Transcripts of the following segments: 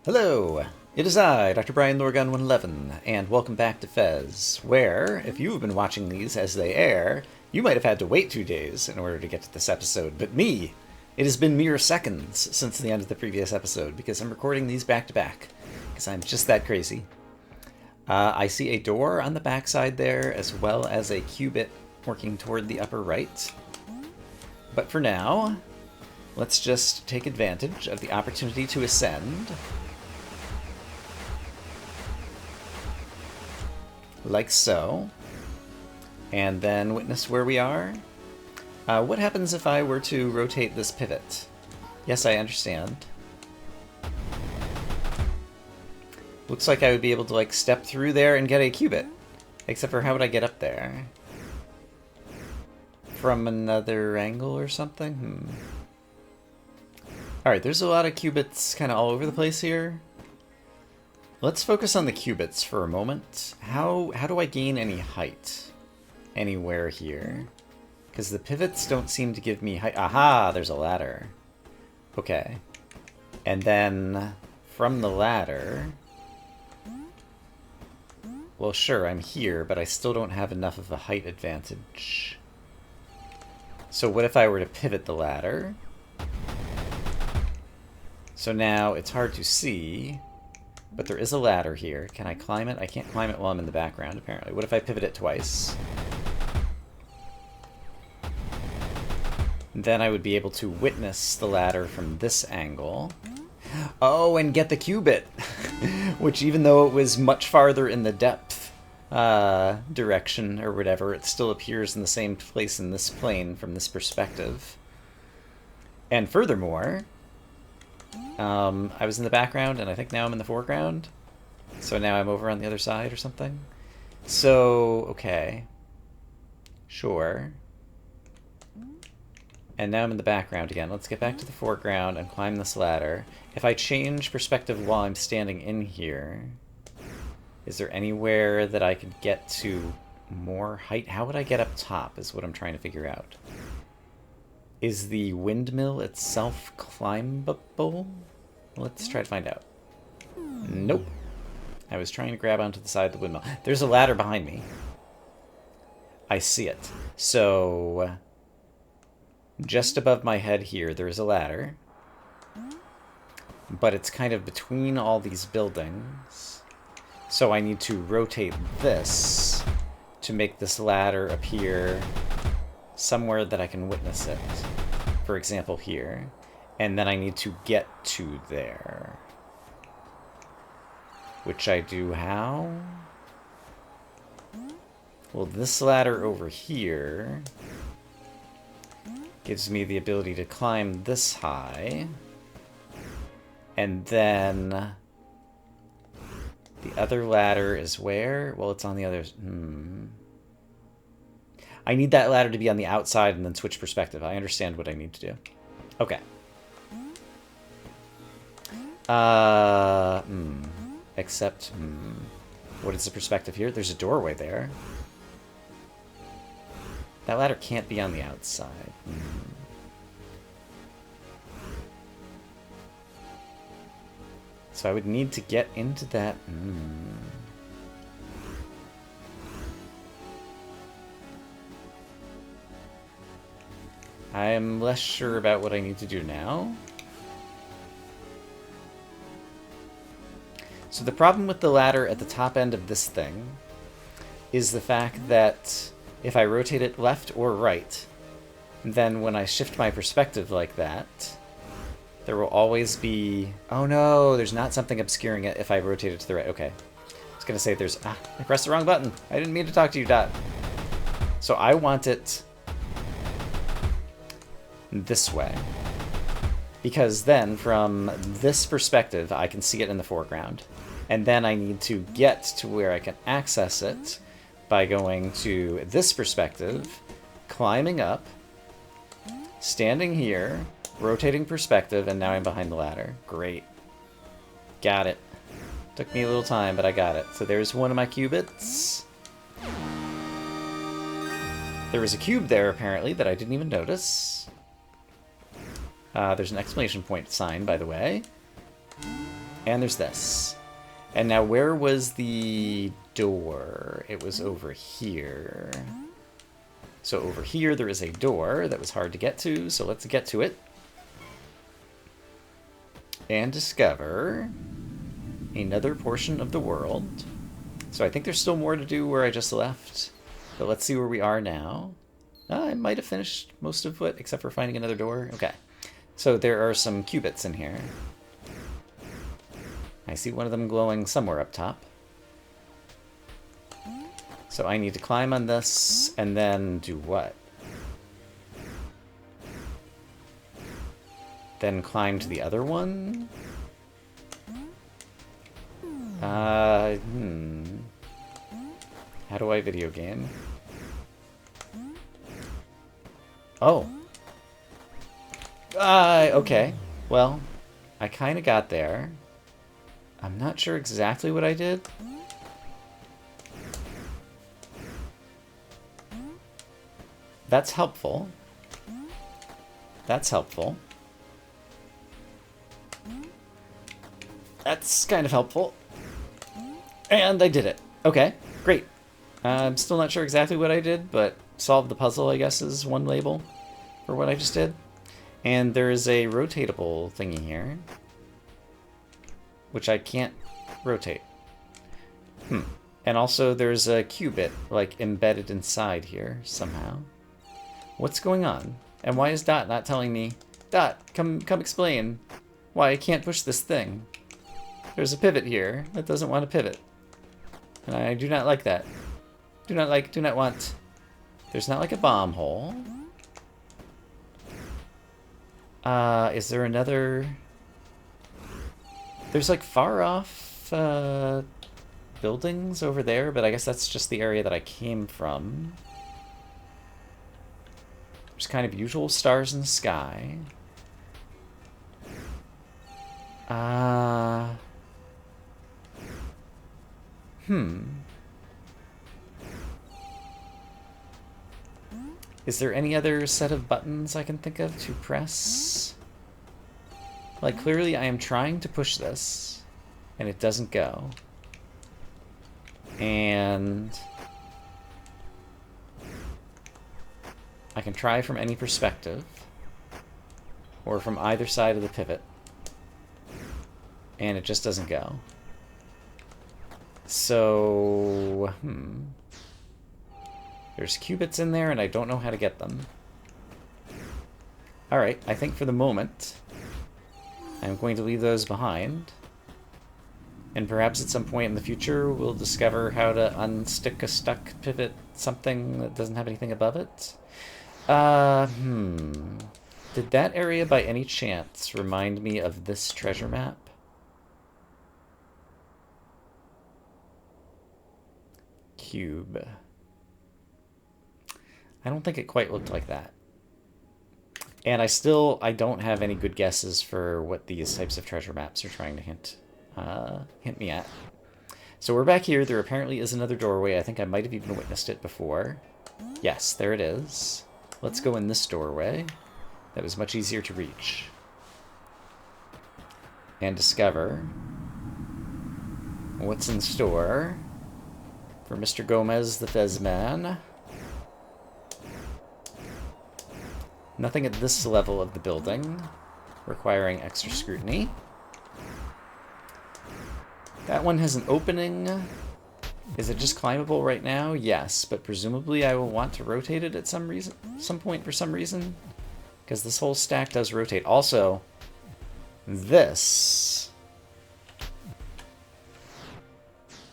Hello, it is I, Dr. Brian Lorgon 111, and welcome back to Fez, where, if you've been watching these as they air, you might have had to wait 2 days in order to get to this episode, but me, it has been mere seconds since the end of the previous episode, because I'm recording these back to back, because I'm just that crazy. I see a door on the backside there, as well as a cubit working toward the upper right. But for now, let's just take advantage of the opportunity to ascend. Like so. And then witness where we are. What happens if I were to rotate this pivot? Yes, I understand. Looks like I would be able to, like, step through there and get a cubit. Except for how would I get up there? From another angle or something? Alright, there's a lot of cubits kind of all over the place here. Let's focus on the cubits for a moment. How do I gain any height anywhere here? Because the pivots don't seem to give me height. Aha, there's a ladder. Okay. And then from the ladder... Well, sure, I'm here, but I still don't have enough of a height advantage. So what if I were to pivot the ladder? So now it's hard to see... But there is a ladder here. Can I climb it? I can't climb it while I'm in the background, apparently. What if I pivot it twice? Then I would be able to witness the ladder from this angle. Oh, and get the cubit! Which, even though it was much farther in the depth direction, or whatever, it still appears in the same place in this plane from this perspective. And furthermore... I was in the background, and I think now I'm in the foreground. So now I'm over on the other side or something. So, okay. Sure. And now I'm in the background again. Let's get back to the foreground and climb this ladder. If I change perspective while I'm standing in here, is there anywhere that I could get to more height? How would I get up top is what I'm trying to figure out. Is the windmill itself climbable? Let's try to find out. Nope. I was trying to grab onto the side of the windmill. There's a ladder behind me. I see it. So, just above my head here, there is a ladder. But it's kind of between all these buildings. So I need to rotate this to make this ladder appear somewhere that I can witness it. For example, here. And then I need to get to there. Which I do how? Well, this ladder over here gives me the ability to climb this high. And then the other ladder is where? Well, it's on the other... I need that ladder to be on the outside and then switch perspective. I understand what I need to do. Okay. Except, what is the perspective here? There's a doorway there. That ladder can't be on the outside. So I would need to get into that... I'm less sure about what I need to do now. So the problem with the ladder at the top end of this thing is the fact that if I rotate it left or right, then when I shift my perspective like that, there will always be... Oh no, there's not something obscuring it if I rotate it to the right. Okay. I was going to say there's... I pressed the wrong button. I didn't mean to talk to you, Dot. So I want it... this way. Because then, from this perspective, I can see it in the foreground. And then I need to get to where I can access it by going to this perspective, climbing up, standing here, rotating perspective, and now I'm behind the ladder. Great. Got it. Took me a little time, but I got it. So there's one of my cubits. There was a cube there, apparently, that I didn't even notice. There's an exclamation point sign, by the way. And there's this. And now where was the door? It was over here. So over here there is a door that was hard to get to, so let's get to it. And discover another portion of the world. So I think there's still more to do where I just left. But let's see where we are now. I might have finished most of it, except for finding another door. Okay. So there are some cubits in here. I see one of them glowing somewhere up top. So I need to climb on this, and then do what? Then climb to the other one? How do I video game? Oh. Okay. Well, I kind of got there. I'm not sure exactly what I did. That's helpful. That's helpful. That's kind of helpful. And I did it. Okay, great. I'm still not sure exactly what I did, but solve the puzzle, I guess, is one label for what I just did. And there is a rotatable thingy here, which I can't rotate. And also there's a cubit, like, embedded inside here somehow. What's going on? And why is Dot not telling me, Dot, come explain why I can't push this thing? There's a pivot here that doesn't want to pivot. And I do not like that. Do not want. There's not like a bomb hole. Is there another? There's like far off buildings over there, but I guess that's just the area that I came from. There's kind of usual stars in the sky. Is there any other set of buttons I can think of to press? Like, clearly I am trying to push this, and it doesn't go. And I can try from any perspective, or from either side of the pivot, and it just doesn't go. So, there's cubits in there, and I don't know how to get them. Alright, I think for the moment, I'm going to leave those behind. And perhaps at some point in the future, we'll discover how to unstick a stuck pivot something that doesn't have anything above it. Did that area by any chance remind me of this treasure map? Cube. I don't think it quite looked like that. And I don't have any good guesses for what these types of treasure maps are trying to hint me at. So we're back here. There apparently is another doorway. I think I might have even witnessed it before. Yes, there it is. Let's go in this doorway. That was much easier to reach. And discover what's in store for Mr. Gomez the Fezman. Nothing at this level of the building, requiring extra scrutiny. That one has an opening. Is it just climbable right now? Yes, but presumably I will want to rotate it at some point for some reason. Because this whole stack does rotate. Also, this...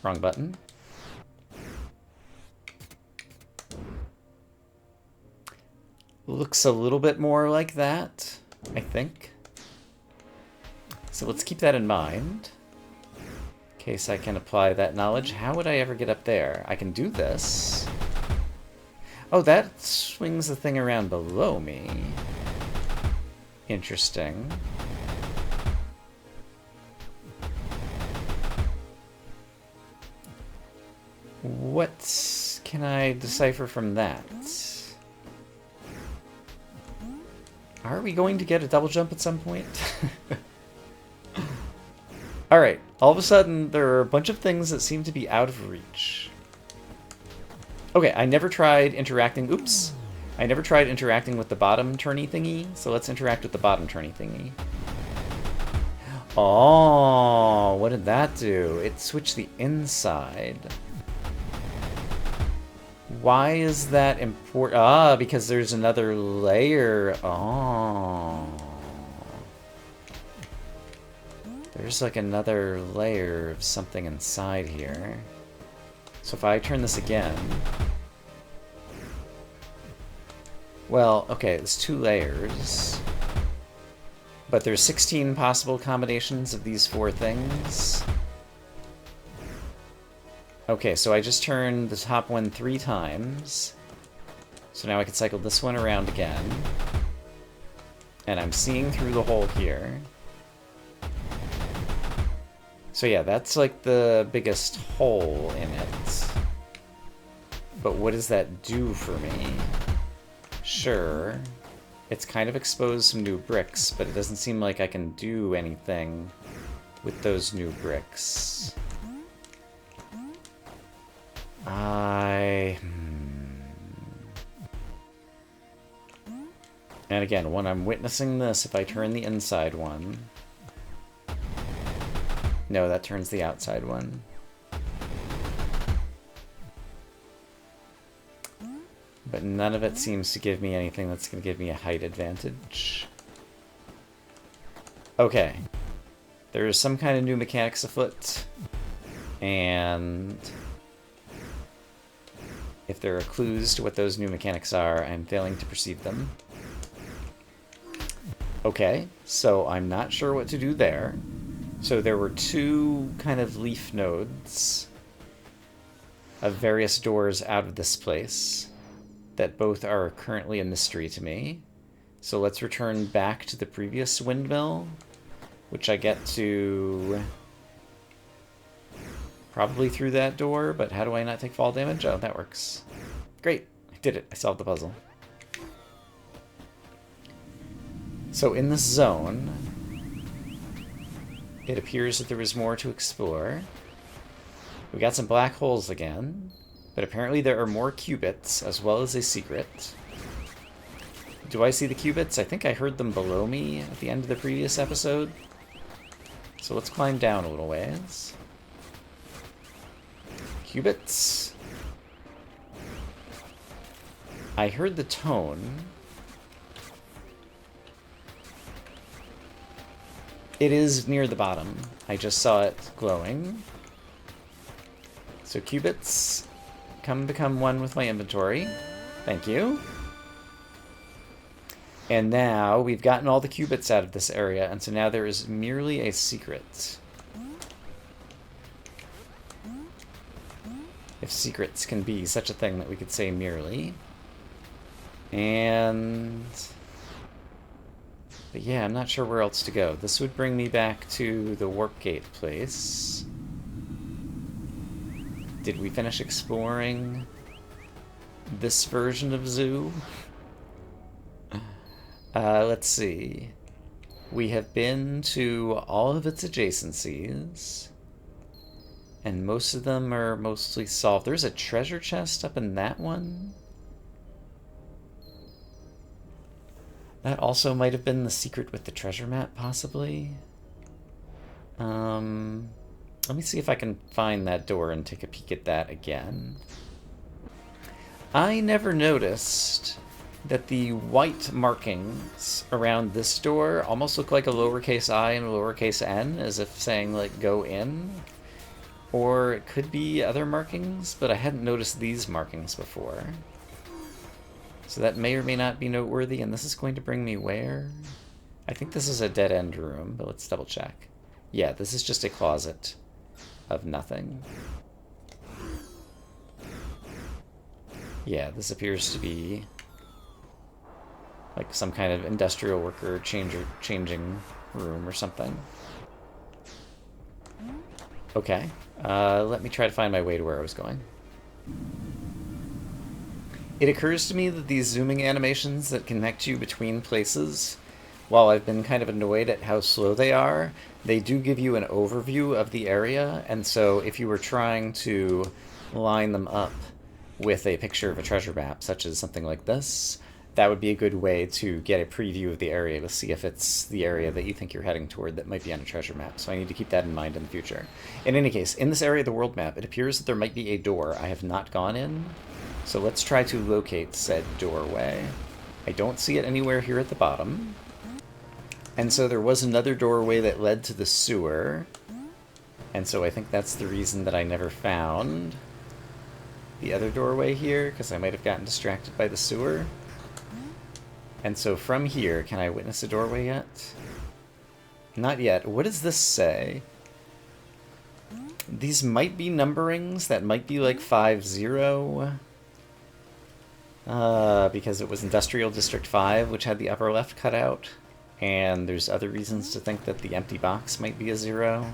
Wrong button. Looks a little bit more like that, I think. So let's keep that in mind, in case I can apply that knowledge. How would I ever get up there? I can do this. Oh, that swings the thing around below me. Interesting. What can I decipher from that? Are we going to get a double jump at some point? Alright, all of a sudden there are a bunch of things that seem to be out of reach. Okay, I never tried interacting... Oops! I never tried interacting with the bottom turny thingy, so let's interact with the bottom turny thingy. Oh, what did that do? It switched the inside. Why is that important? Ah, because there's another layer. Oh. There's like another layer of something inside here. So if I turn this again... Well, okay, there's 2 layers. But there's 16 possible combinations of these 4 things. Okay, so I just turned the top one 3 times. So now I can cycle this one around again. And I'm seeing through the hole here. So yeah, that's like the biggest hole in it. But what does that do for me? Sure. It's kind of exposed some new bricks, but it doesn't seem like I can do anything with those new bricks. And again, when I'm witnessing this, if I turn the inside one... No, that turns the outside one. But none of it seems to give me anything that's going to give me a height advantage. Okay. There is some kind of new mechanics afoot. And... if there are clues to what those new mechanics are, I'm failing to perceive them. Okay, so I'm not sure what to do there. So there were 2 kind of leaf nodes of various doors out of this place that both are currently a mystery to me. So let's return back to the previous windmill, which I get to probably through that door, but how do I not take fall damage? Oh, that works. Great, I did it. I solved the puzzle. So in this zone, it appears that there is more to explore. We got some black holes again, but apparently there are more qubits, as well as a secret. Do I see the qubits? I think I heard them below me at the end of the previous episode. So let's climb down a little ways. Qubits. I heard the tone. It is near the bottom. I just saw it glowing. So qubits, come become one with my inventory. Thank you. And now we've gotten all the qubits out of this area, and so now there is merely a secret. If secrets can be such a thing that we could say merely. And... but yeah, I'm not sure where else to go. This would bring me back to the warp gate place. Did we finish exploring this version of Zoo? Let's see. We have been to all of its adjacencies, and most of them are mostly solved. There's a treasure chest up in that one. That also might have been the secret with the treasure map, possibly. Let me see if I can find that door and take a peek at that again. I never noticed that the white markings around this door almost look like a lowercase I and a lowercase n, as if saying, like, go in. Or it could be other markings, but I hadn't noticed these markings before. So that may or may not be noteworthy, and this is going to bring me where? I think this is a dead-end room, but let's double check. Yeah, this is just a closet of nothing. Yeah, this appears to be like some kind of industrial worker changing room or something. Okay, let me try to find my way to where I was going. It occurs to me that these zooming animations that connect you between places while I've been kind of annoyed at how slow they are, they do give you an overview of the area, and so if you were trying to line them up with a picture of a treasure map, such as something like this, that would be a good way to get a preview of the area to see if it's the area that you think you're heading toward that might be on a treasure map. So I need to keep that in mind in the future. In any case, in this area of the world map, it appears that there might be a door I have not gone in. So let's try to locate said doorway. I don't see it anywhere here at the bottom. And so there was another doorway that led to the sewer. And so I think that's the reason that I never found the other doorway here, because I might have gotten distracted by the sewer. And so from here, can I witness a doorway yet? Not yet. What does this say? These might be numberings that might be like 5-0. Because it was Industrial District 5, which had the upper left cut out. And there's other reasons to think that the empty box might be a 0.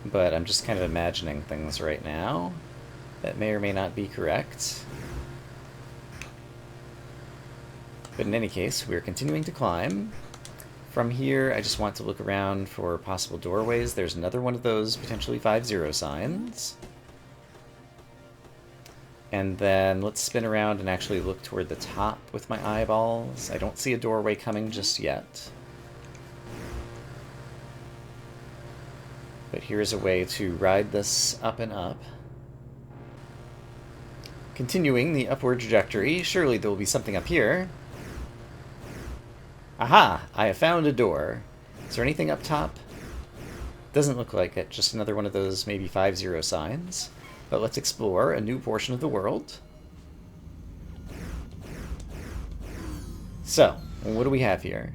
But I'm just kind of imagining things right now that may or may not be correct. But in any case, we're continuing to climb. From here, I just want to look around for possible doorways. There's another one of those potentially 5-0 signs. And then let's spin around and actually look toward the top with my eyeballs. I don't see a doorway coming just yet. But here's a way to ride this up and up. Continuing the upward trajectory, surely there will be something up here. Aha! I have found a door. Is there anything up top? Doesn't look like it, just another one of those maybe 5-0 signs. But let's explore a new portion of the world. So, what do we have here?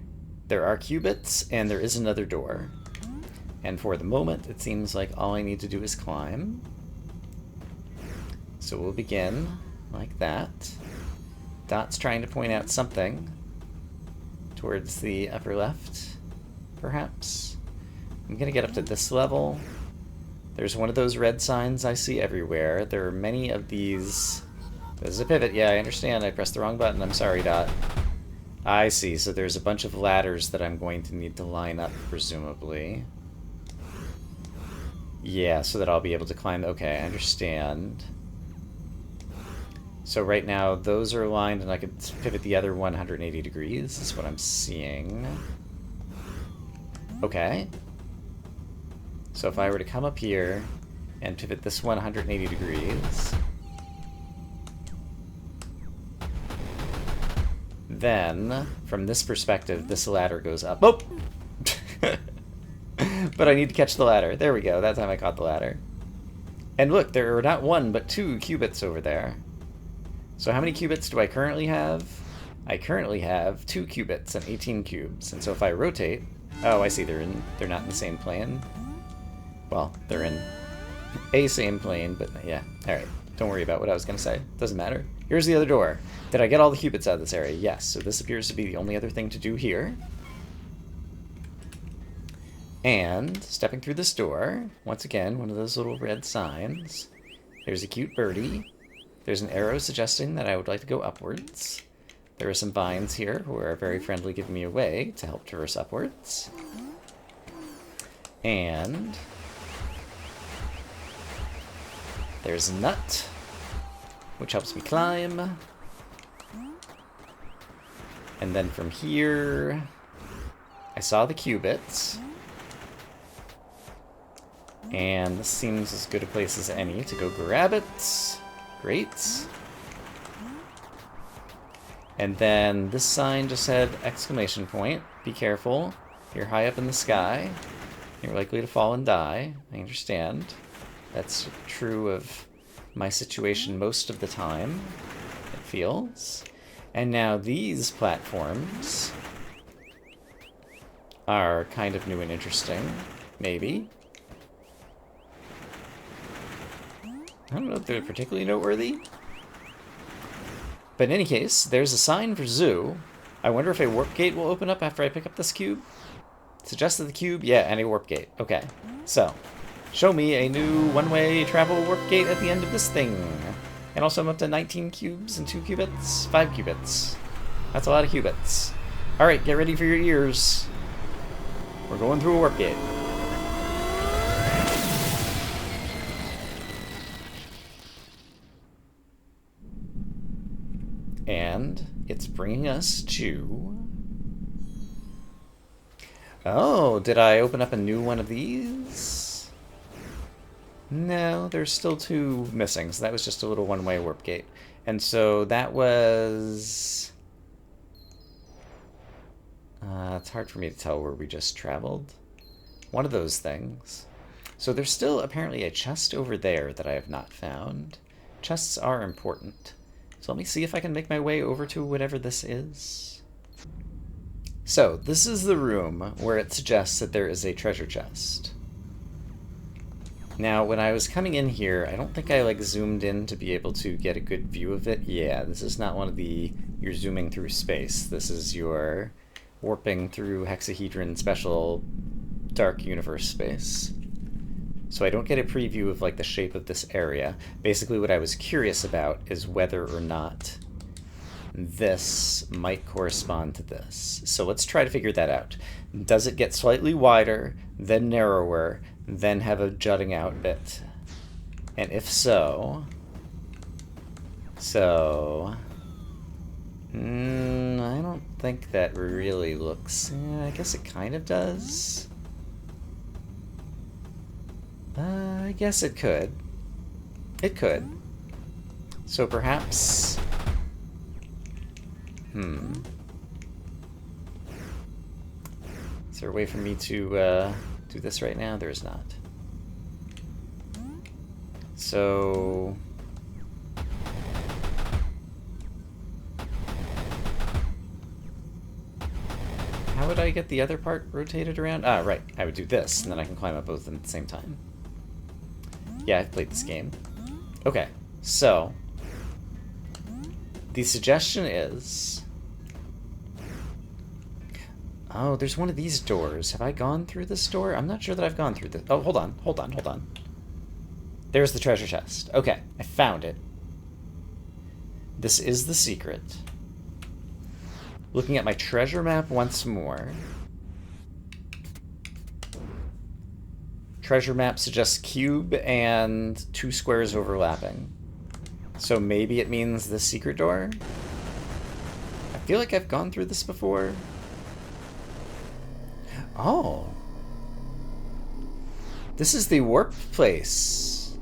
There are cubits, and there is another door. And for the moment, it seems like all I need to do is climb. So we'll begin like that. Dot's trying to point out something towards the upper left, perhaps. I'm going to get up to this level. There's one of those red signs I see everywhere. There are many of these. There's a pivot. Yeah, I understand. I pressed the wrong button. I'm sorry, Dot. I see. So there's a bunch of ladders that I'm going to need to line up, presumably. Yeah, so that I'll be able to climb. Okay, I understand. So right now, those are aligned, and I could pivot the other 180 degrees, is what I'm seeing. Okay. So if I were to come up here and pivot this 180 degrees, then, from this perspective, this ladder goes up. Oh! But I need to catch the ladder. There we go. That time I caught the ladder. And look, there are not 1, but 2 cubits over there. So how many cubits do I currently have? I currently have 2 cubits and 18 cubes. And so if I rotate... Oh, I see. They're not in the same plane. Well, they're in a same plane, but yeah. Alright. Don't worry about what I was going to say. Doesn't matter. Here's the other door. Did I get all the cubits out of this area? Yes. So this appears to be the only other thing to do here. And, stepping through this door, once again, one of those little red signs. There's a cute birdie. There's an arrow suggesting that I would like to go upwards. There are some vines here who are very friendly giving me a way to help traverse upwards. And there's a nut, which helps me climb. And then from here, I saw the cubits. And this seems as good a place as any to go grab it. Great. And then this sign just said exclamation point. Be careful. You're high up in the sky. You're likely to fall and die. I understand. That's true of my situation most of the time, it feels. And now these platforms are kind of new and interesting. Maybe. I don't know if they're particularly noteworthy. But in any case, there's a sign for zoo. I wonder if a warp gate will open up after I pick up this cube. Suggested the cube? Yeah, and a warp gate. Okay. So, show me a new one-way travel warp gate at the end of this thing. And also I'm up to 19 cubes and 2 cubits? 5 cubits. That's a lot of cubits. Alright, get ready for your ears. We're going through a warp gate. And it's bringing us to... Oh, did I open up a new one of these? No, there's still 2 missing, so that was just a little one-way warp gate. And so that was... it's hard for me to tell where we just traveled. One of those things. So there's still apparently a chest over there that I have not found. Chests are important. So let me see if I can make my way over to whatever this is. So this is the room where it suggests that there is a treasure chest. Now, when I was coming in here, I don't think I like zoomed in to be able to get a good view of it. Yeah, this is not one of the you're zooming through space. This is your warping through hexahedron special dark universe space. So I don't get a preview of like the shape of this area. Basically what I was curious about is whether or not this might correspond to this. So let's try to figure that out. Does it get slightly wider, then narrower, then have a jutting out bit? And if so... I don't think that really looks... I guess it kind of does. I guess it could. It could. So perhaps... Is there a way for me to do this right now? There is not. So... How would I get the other part rotated around? Ah, right. I would do this, and then I can climb up both of them at the same time. Yeah, I've played this game. Okay, so... The suggestion is... Oh, there's one of these doors. Have I gone through this door? I'm not sure that I've gone through this. Oh, hold on. There's the treasure chest. Okay, I found it. This is the secret. Looking at my treasure map once more. Treasure map suggests cube and 2 squares overlapping. So maybe it means the secret door? I feel like I've gone through this before. Oh. This is the warp place.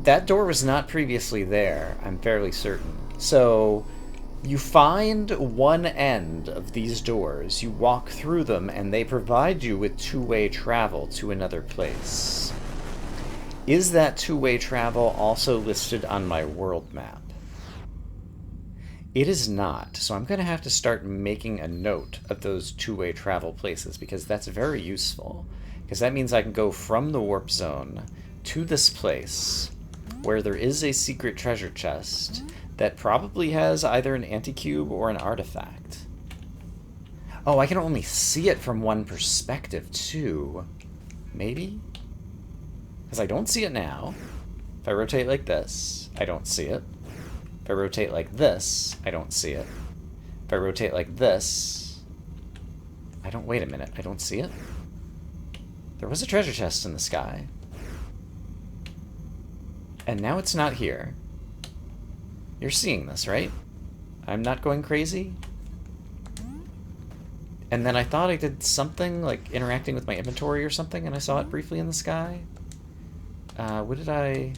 That door was not previously there, I'm fairly certain. So... You find one end of these doors, you walk through them, and they provide you with 2-way travel to another place. Is that 2-way travel also listed on my world map? It is not, so I'm going to have to start making a note of those 2-way travel places, because that's very useful. Because that means I can go from the warp zone to this place, where there is a secret treasure chest, that probably has either an anti-cube or an artifact. Oh, I can only see it from one perspective, too. Maybe? Because I don't see it now. If I rotate like this, I don't see it. If I rotate like this, I don't see it. If I rotate like this... I don't... Wait a minute, I don't see it? There was a treasure chest in the sky. And now it's not here. You're seeing this, right? I'm not going crazy? And then I thought I did something, like interacting with my inventory or something, and I saw it briefly in the sky. What did I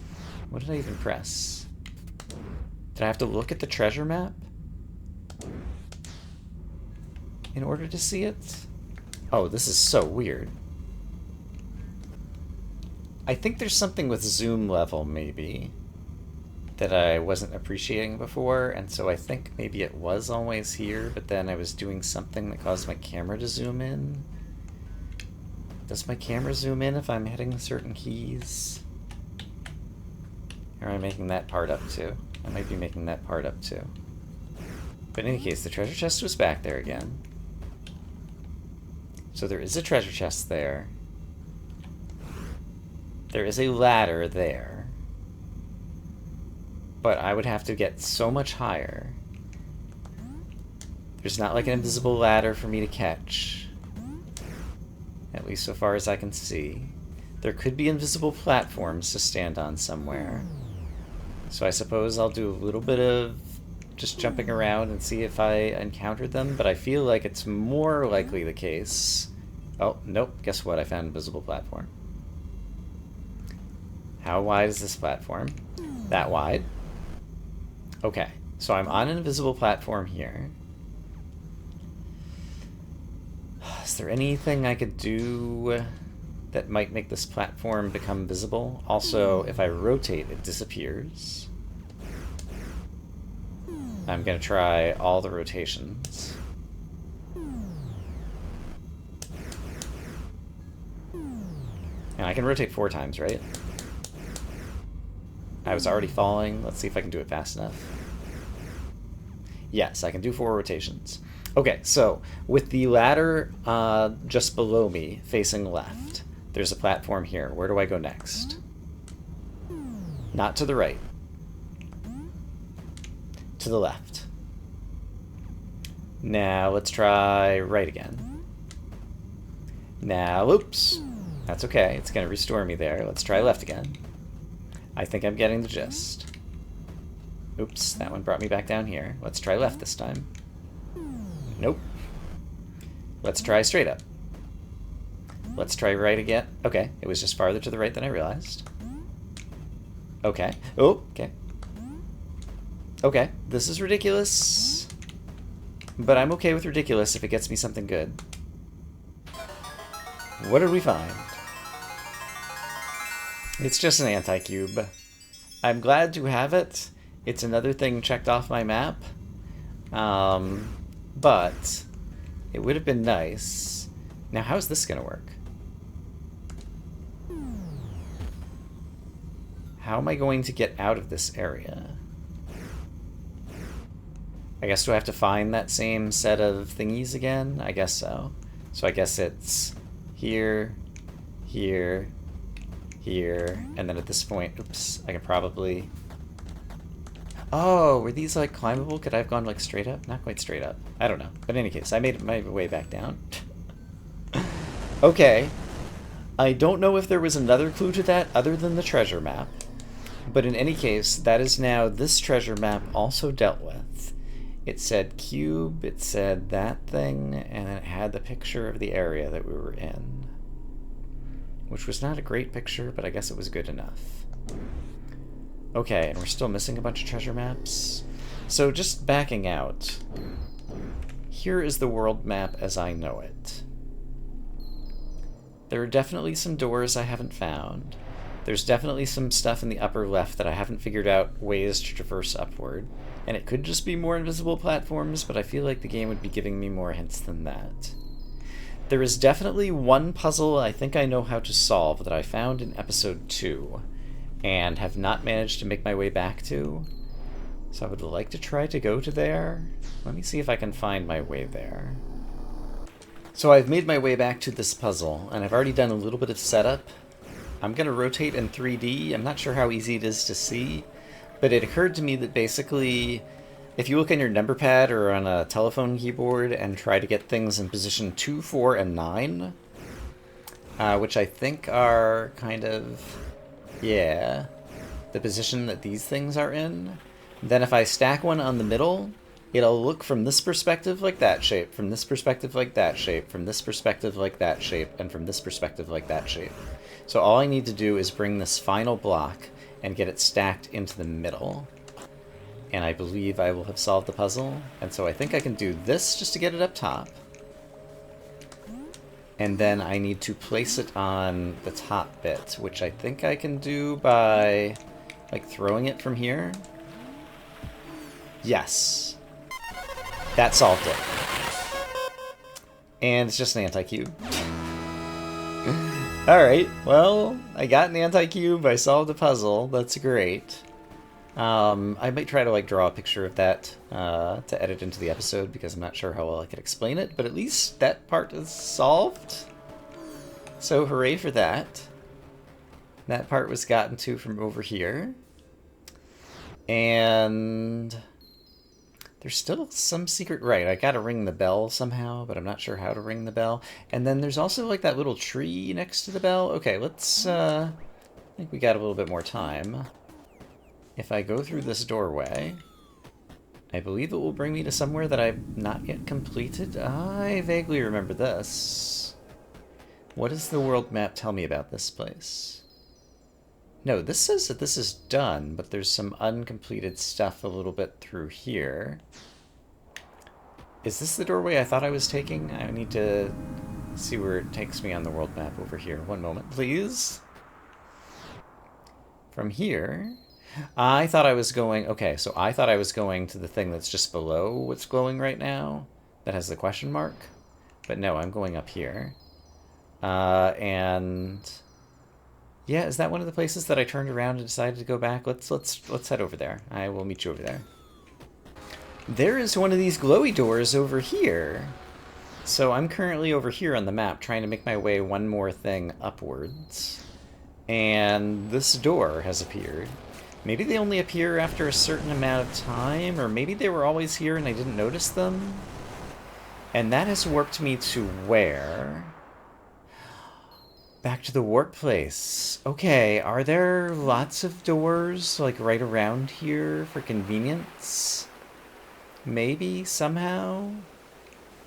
even press? Did I have to look at the treasure map in order to see it? Oh, this is so weird. I think there's something with zoom level, maybe, that I wasn't appreciating before, and so I think maybe it was always here, but then I was doing something that caused my camera to zoom in. Does my camera zoom in if I'm hitting certain keys? Or am I making that part up too? I might be making that part up too. But in any case, the treasure chest was back there again. So there is a treasure chest there. There is a ladder there. But I would have to get so much higher. There's not like an invisible ladder for me to catch. At least so far as I can see. There could be invisible platforms to stand on somewhere. So I suppose I'll do a little bit of just jumping around and see if I encountered them, but I feel like it's more likely the case. Oh, nope, guess what? I found an invisible platform. How wide is this platform? That wide. Okay, so I'm on an invisible platform here. Is there anything I could do that might make this platform become visible? Also, if I rotate, it disappears. I'm gonna try all the rotations. And I can rotate 4 times, right? I was already falling. Let's see if I can do it fast enough. Yes, I can do 4 rotations. Okay, so with the ladder just below me, facing left, there's a platform here. Where do I go next? Not to the right. To the left. Now let's try right again. Now, oops. That's okay. It's going to restore me there. Let's try left again. I think I'm getting the gist. Oops, that one brought me back down here. Let's try left this time. Nope. Let's try straight up. Let's try right again. Okay, it was just farther to the right than I realized. Okay. Oh, okay. Okay, this is ridiculous. But I'm okay with ridiculous if it gets me something good. What did we find? It's just an anti-cube. I'm glad to have it. It's another thing checked off my map. But it would have been nice. Now, how's this gonna work? How am I going to get out of this area? I guess do I have to find that same set of thingies again? I guess so. So I guess it's here, here, here, and then at this point, oops, I can probably... Oh, were these like climbable? Could I have gone like straight up? Not quite straight up. I don't know. But in any case, I made my way back down. Okay. I don't know if there was another clue to that other than the treasure map. But in any case, that is now this treasure map also dealt with. It said cube, it said that thing, and then it had the picture of the area that we were in. Which was not a great picture, but I guess it was good enough. Okay, and we're still missing a bunch of treasure maps. So just backing out, here is the world map as I know it. There are definitely some doors I haven't found. There's definitely some stuff in the upper left that I haven't figured out ways to traverse upward. And it could just be more invisible platforms, but I feel like the game would be giving me more hints than that. There is definitely one puzzle I think I know how to solve that I found in episode 2, and have not managed to make my way back to. So I would like to try to go to there. Let me see if I can find my way there. So I've made my way back to this puzzle, and I've already done a little bit of setup. I'm going to rotate in 3D. I'm not sure how easy it is to see, but it occurred to me that basically, if you look on your number pad or on a telephone keyboard and try to get things in position 2, 4, and 9, which I think are kind of, yeah, the position that these things are in, then if I stack one on the middle, it'll look from this perspective like that shape, from this perspective like that shape, from this perspective like that shape, and from this perspective like that shape. So all I need to do is bring this final block and get it stacked into the middle. And I believe I will have solved the puzzle. And so I think I can do this just to get it up top. And then I need to place it on the top bit, which I think I can do by, like, throwing it from here. Yes. That solved it. And it's just an anti-cube. Alright, well, I got an anti-cube, I solved a puzzle, that's great. I might try to like draw a picture of that to edit into the episode, because I'm not sure how well I could explain it, but at least that part is solved. So hooray for that. That part was gotten to from over here. And There's still some secret... Right, I gotta ring the bell somehow, but I'm not sure how to ring the bell. And then there's also, like, that little tree next to the bell. Okay, let's, I think we got a little bit more time. If I go through this doorway, I believe it will bring me to somewhere that I've not yet completed. I vaguely remember this. What does the world map tell me about this place? No, this says that this is done, but there's some uncompleted stuff a little bit through here. Is this the doorway I thought I was taking? I need to see where it takes me on the world map over here. One moment, please. From here... I thought I was going... Okay, so I thought I was going to the thing that's just below what's glowing right now. That has the question mark. But no, I'm going up here. And... Yeah, is that one of the places that I turned around and decided to go back? Let's head over there. I will meet you over there. There is one of these glowy doors over here. So I'm currently over here on the map trying to make my way one more thing upwards. And this door has appeared. Maybe they only appear after a certain amount of time, or maybe they were always here and I didn't notice them. And that has warped me to where? Back to the workplace. Okay, are there lots of doors, like, right around here for convenience? Maybe, somehow?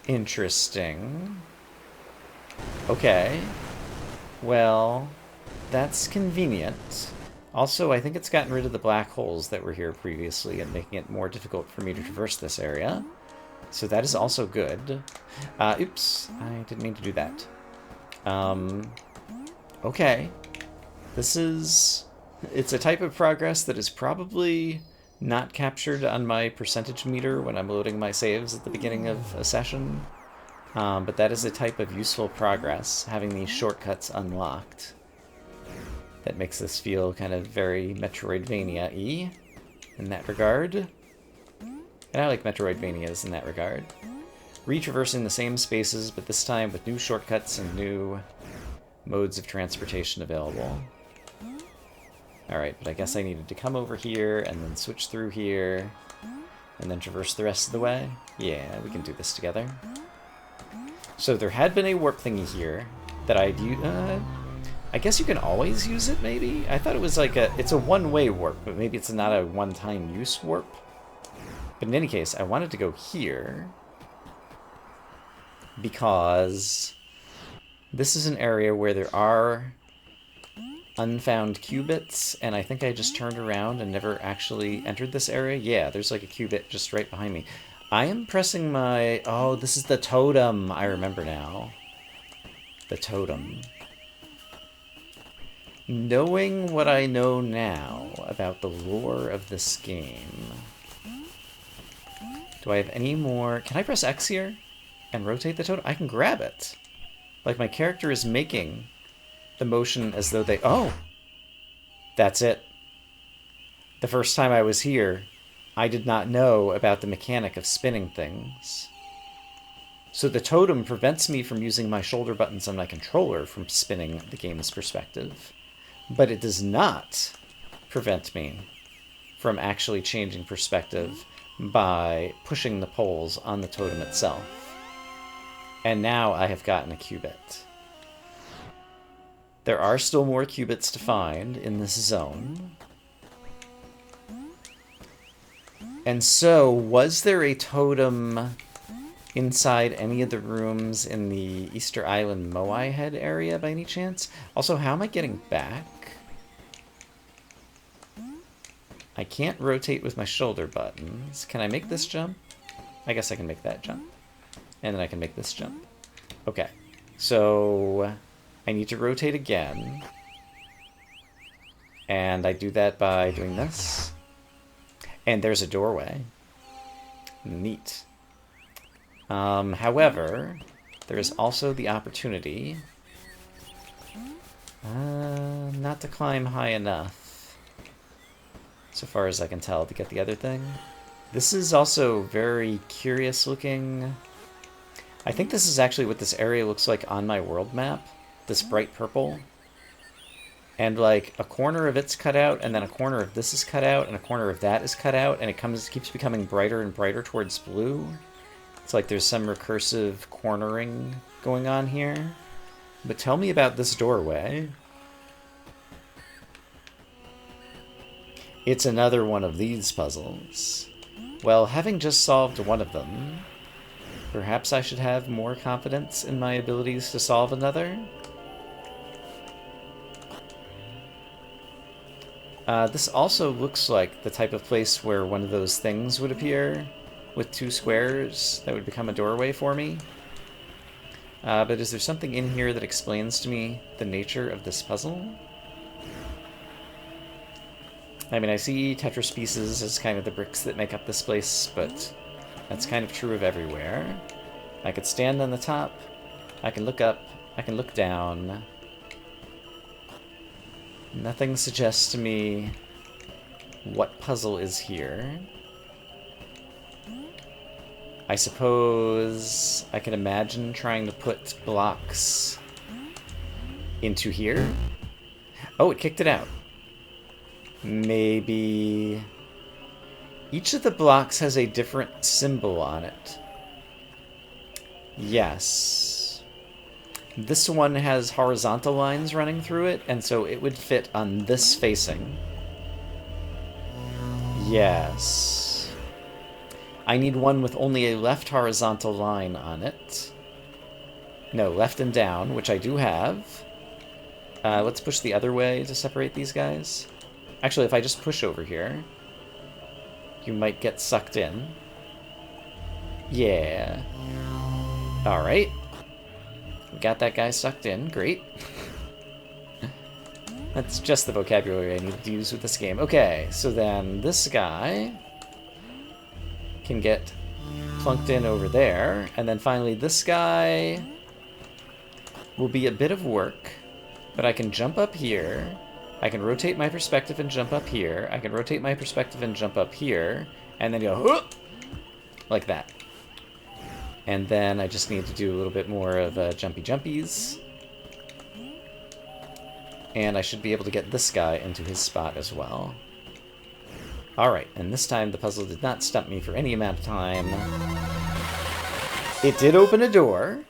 Interesting. Okay. Well, that's convenient. Also, I think it's gotten rid of the black holes that were here previously and making it more difficult for me to traverse this area. So that is also good. Oops, I didn't mean to do that. Okay. This is... It's a type of progress that is probably not captured on my percentage meter when I'm loading my saves at the beginning of a session. But that is a type of useful progress, having these shortcuts unlocked. That makes this feel kind of very Metroidvania-y in that regard. And I like Metroidvanias in that regard. Retraversing the same spaces, but this time with new shortcuts and new modes of transportation available. Alright, but I guess I needed to come over here and then switch through here and then traverse the rest of the way. Yeah, we can do this together. So there had been a warp thingy here that I'd use... I guess you can always use it, maybe? I thought it was like a... It's a one-way warp, but maybe it's not a one-time use warp. But in any case, I wanted to go here because this is an area where there are unfound qubits, and I think I just turned around and never actually entered this area. Yeah, there's like a qubit just right behind me. I am pressing my... Oh, this is the totem. I remember now. The totem. Knowing what I know now about the lore of this game... Do I have any more... Can I press X here and rotate the totem? I can grab it. Like my character is making the motion as though they... Oh! That's it. The first time I was here, I did not know about the mechanic of spinning things. So the totem prevents me from using my shoulder buttons on my controller from spinning the game's perspective. But it does not prevent me from actually changing perspective by pushing the poles on the totem itself. And now I have gotten a qubit. There are still more qubits to find in this zone. And so, was there a totem inside any of the rooms in the Easter Island Moai Head area by any chance? Also, how am I getting back? I can't rotate with my shoulder buttons. Can I make this jump? I guess I can make that jump. And then I can make this jump. Okay. So I need to rotate again. And I do that by doing this. And there's a doorway. Neat. However, there is also the opportunity not to climb high enough, so far as I can tell, to get the other thing. This is also very curious looking. I think this is actually what this area looks like on my world map. This bright purple. And like a corner of it's cut out, and then a corner of this is cut out, and a corner of that is cut out, and it keeps becoming brighter and brighter towards blue. It's like there's some recursive cornering going on here. But tell me about this doorway. It's another one of these puzzles. Well, having just solved one of them, perhaps I should have more confidence in my abilities to solve another? This also looks like the type of place where one of those things would appear with two squares that would become a doorway for me. But is there something in here that explains to me the nature of this puzzle? I mean, I see Tetris pieces as kind of the bricks that make up this place, but that's kind of true of everywhere. I could stand on the top, I can look up, I can look down. Nothing suggests to me what puzzle is here. I suppose I can imagine trying to put blocks into here. Oh, it kicked it out. Maybe each of the blocks has a different symbol on it. Yes. This one has horizontal lines running through it, and so it would fit on this facing. Yes. I need one with only a left horizontal line on it. No, left and down, which I do have. Let's push the other way to separate these guys. Actually, if I just push over here, you might get sucked in. Yeah. Alright. We got that guy sucked in. Great. That's just the vocabulary I needed to use with this game. Okay, so then this guy can get plunked in over there. And then finally this guy will be a bit of work, but I can jump up here. I can rotate my perspective and jump up here. I can rotate my perspective and jump up here. And then go, whoop, like that. And then I just need to do a little bit more of jumpy jumpies. And I should be able to get this guy into his spot as well. Alright, and this time the puzzle did not stump me for any amount of time. It did open a door.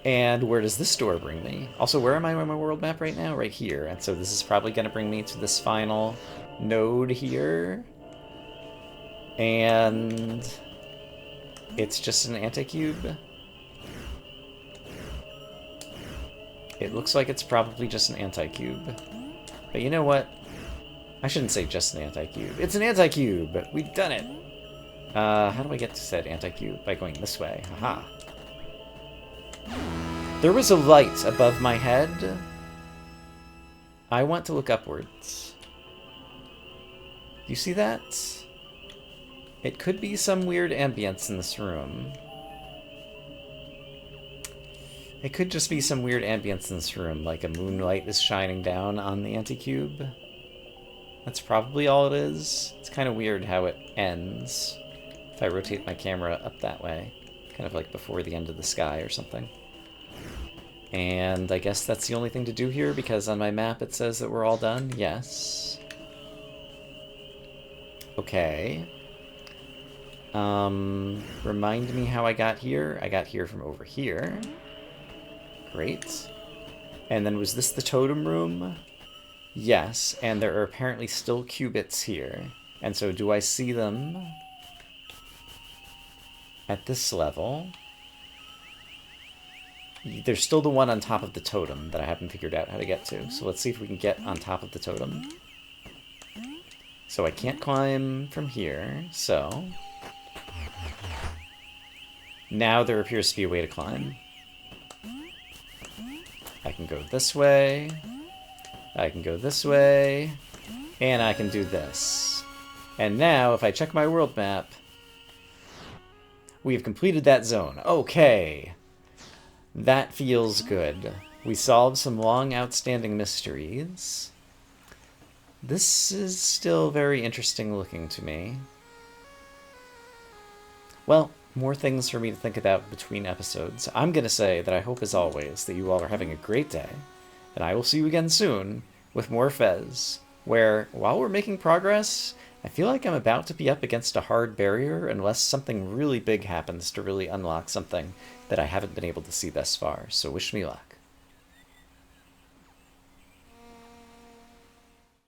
And where does this door bring me? Also, where am I on my world map right now? Right here. And so this is probably going to bring me to this final node here. And it's just an anti-cube. It looks like it's probably just an anti-cube. But you know what? I shouldn't say just an anti-cube. It's an anti-cube! We've done it! How do I get to said anti-cube? By going this way. Haha. There was a light above my head. I want to look upwards. You see that? It could be some weird ambience in this room. It could just be some weird ambience in this room, like a moonlight is shining down on the anti-cube. That's probably all it is. It's kind of weird how it ends if I rotate my camera up that way. Kind of like before the end of the sky or something. And I guess that's the only thing to do here, because on my map it says that we're all done. Yes. Okay. Remind me how I got here. I got here from over here. Great. And then was this the totem room? Yes, and there are apparently still qubits here. And so do I see them at this level? There's still the one on top of the totem that I haven't figured out how to get to. So let's see if we can get on top of the totem. So I can't climb from here, so now there appears to be a way to climb. I can go this way, I can go this way, and I can do this. And now, if I check my world map, we have completed that zone. Okay. That feels good. We solved some long outstanding mysteries. This is still very interesting looking to me. Well, more things for me to think about between episodes. I'm going to say that I hope, as always, that you all are having a great day, And I will see you again soon with more Fez, where, while we're making progress, I feel like I'm about to be up against a hard barrier unless something really big happens to really unlock something that I haven't been able to see thus far. So wish me luck.